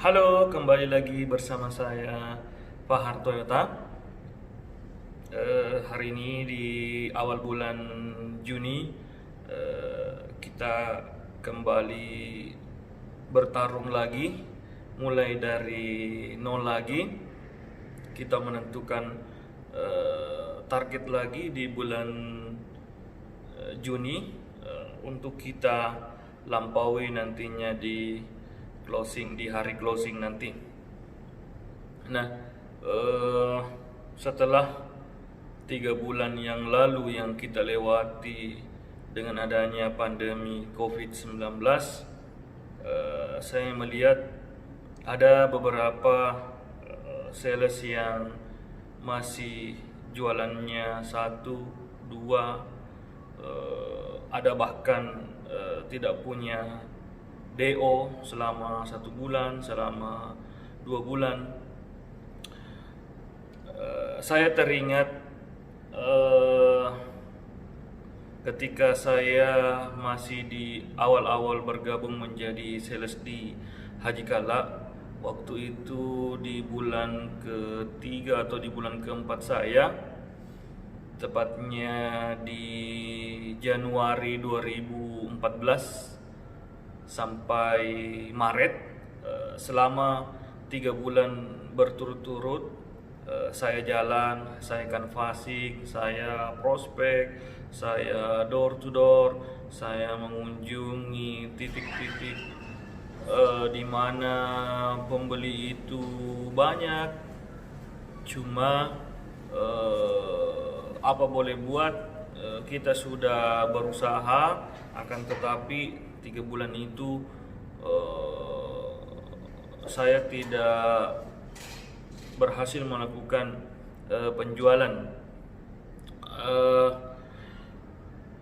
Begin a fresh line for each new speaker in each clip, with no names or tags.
Halo, kembali lagi bersama saya Fahar Toyota. Hari ini di awal bulan Juni kita kembali bertarung lagi, mulai dari nol lagi. Kita menentukan target lagi di bulan Juni untuk kita lampaui nantinya di hari closing nanti. Nah, setelah 3 bulan yang lalu yang kita lewati dengan adanya pandemi COVID-19, saya melihat ada beberapa sales yang masih jualannya satu, dua, ada bahkan tidak punya DO selama 1 bulan, selama 2 bulan. Saya teringat ketika saya masih di awal-awal bergabung menjadi sales di Haji Kala. Waktu itu di bulan ketiga atau di bulan keempat saya, tepatnya di Januari 2014 sampai Maret, selama 3 bulan berturut-turut saya jalan, saya canvassing, saya prospek, saya door to door, saya mengunjungi titik-titik di mana pembeli itu banyak. Cuma apa boleh buat, kita sudah berusaha, akan tetapi 3 bulan itu saya tidak berhasil melakukan penjualan.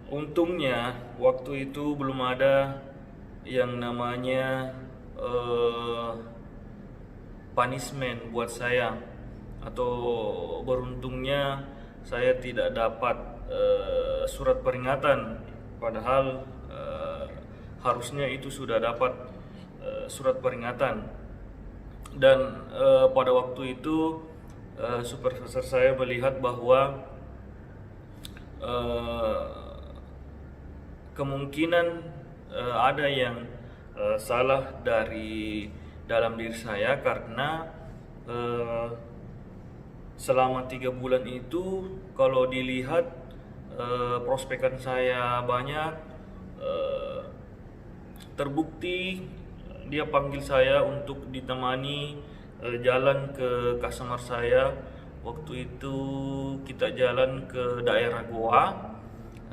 Untungnya waktu itu belum ada yang namanya punishment buat saya, atau beruntungnya saya tidak dapat surat peringatan, padahal harusnya itu sudah dapat surat peringatan. Dan pada waktu itu supervisor saya melihat bahwa kemungkinan ada yang salah dari dalam diri saya, karena selama 3 bulan itu kalau dilihat prospekan saya banyak, terbukti dia panggil saya untuk ditemani jalan ke customer saya. Waktu itu kita jalan ke daerah Goa.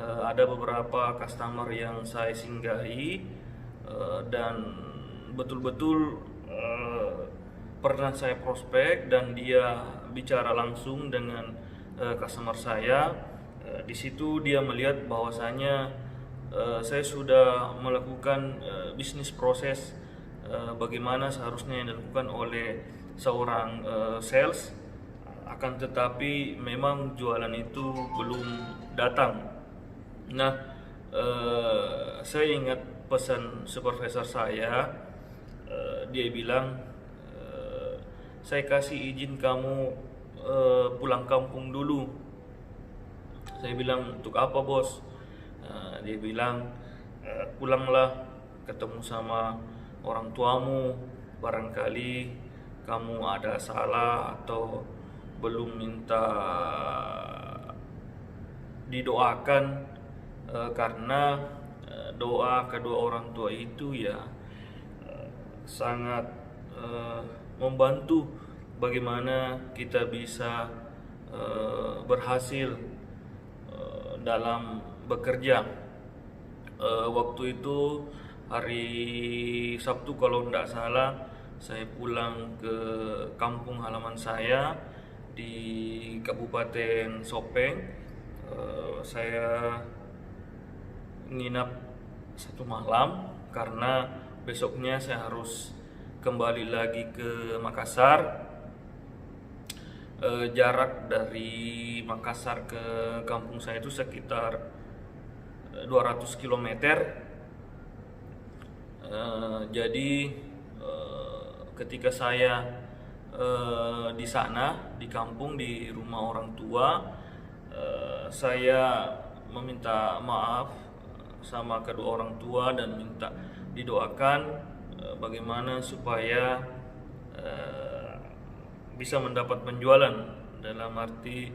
Ada beberapa customer yang saya singgahi, dan betul-betul pernah saya prospek dan dia bicara langsung dengan customer saya. Di situ dia melihat bahwasanya saya sudah melakukan bisnis proses bagaimana seharusnya yang dilakukan oleh seorang sales, akan tetapi memang jualan itu belum datang. Nah, saya ingat pesan supervisor saya. Dia bilang, saya kasih izin kamu pulang kampung dulu. Saya bilang, untuk apa bos? Dia bilang, pulanglah, ketemu sama orang tuamu, barangkali kamu ada salah atau belum minta didoakan, karena doa kedua orang tua itu ya sangat membantu bagaimana kita bisa berhasil dalam bekerja. Waktu itu hari Sabtu kalau tidak salah, saya pulang ke kampung halaman saya di Kabupaten Sopeng. Saya nginap 1 malam karena besoknya saya harus kembali lagi ke Makassar. Jarak dari Makassar ke kampung saya itu sekitar 200 km. Jadi ketika saya di sana, di kampung, di rumah orang tua, saya meminta maaf sama kedua orang tua dan minta didoakan bagaimana supaya bisa mendapat penjualan, dalam arti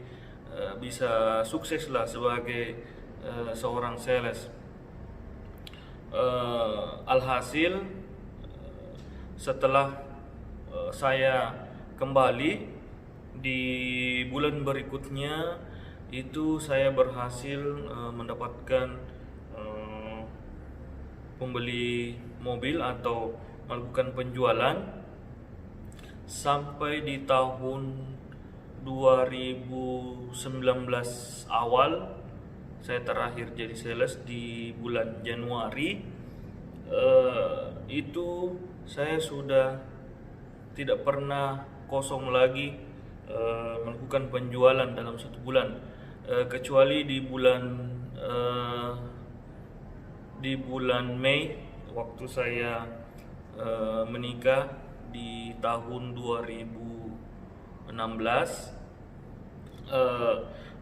bisa sukses lah sebagai seorang sales. Alhasil setelah saya kembali di bulan berikutnya itu saya berhasil mendapatkan pembeli mobil atau melakukan penjualan sampai di tahun 2019 awal. Saya terakhir jadi sales di bulan Januari. Itu saya sudah tidak pernah kosong lagi melakukan penjualan dalam satu bulan, kecuali di bulan Mei waktu saya menikah di tahun 2016.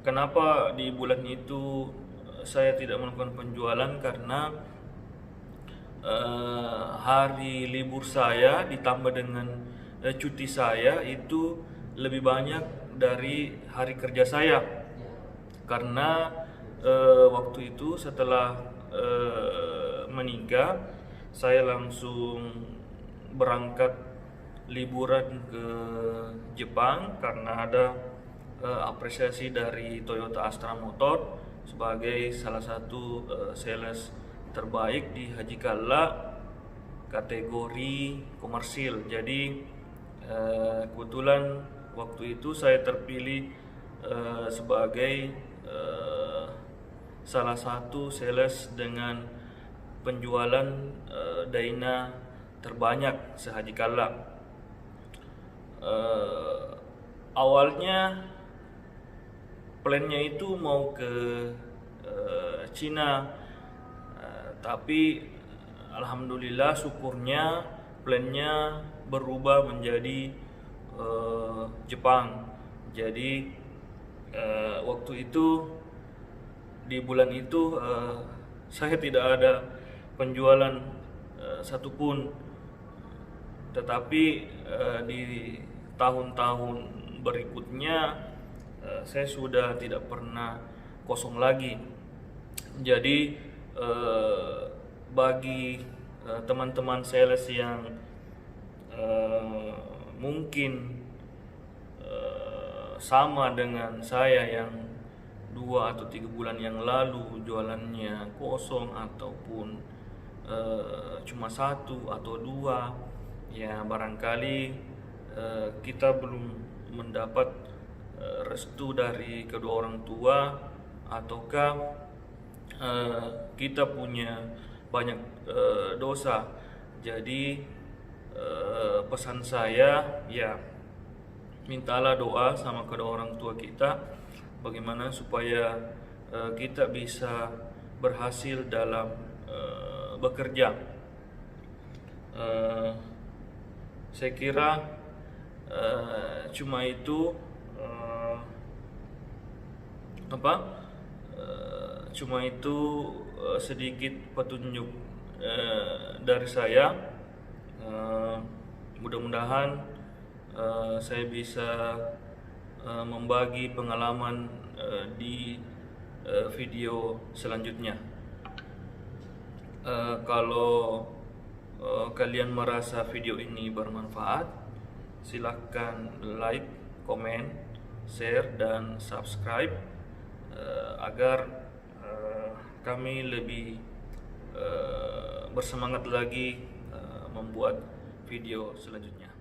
Kenapa di bulan itu saya tidak melakukan penjualan? Karena hari libur saya ditambah dengan cuti saya itu lebih banyak dari hari kerja saya. Karena waktu itu setelah menikah, saya langsung berangkat liburan ke Jepang karena ada apresiasi dari Toyota Astra Motor sebagai salah satu sales terbaik di Haji Kala kategori komersil. Jadi kebetulan waktu itu saya terpilih sebagai salah satu sales dengan penjualan Dyna terbanyak se-Haji Kala. Awalnya plannya itu mau ke Cina, tapi alhamdulillah syukurnya plannya berubah menjadi Jepang. Jadi waktu itu di bulan itu saya tidak ada penjualan satupun, tetapi di tahun-tahun berikutnya saya sudah tidak pernah kosong lagi. Jadi bagi teman-teman sales yang mungkin sama dengan saya yang 2 atau 3 bulan yang lalu jualannya kosong ataupun cuma 1 atau 2, ya barangkali kita belum mendapat restu dari kedua orang tua, ataukah kita punya banyak dosa. Jadi pesan saya, ya mintalah doa sama kedua orang tua kita bagaimana supaya kita bisa berhasil dalam bekerja. Saya kira cuma itu sedikit petunjuk dari saya. Mudah-mudahan saya bisa membagi pengalaman di video selanjutnya. Kalau kalian merasa video ini bermanfaat, silahkan like, komen, share, dan subscribe agar kami lebih bersemangat lagi membuat video selanjutnya.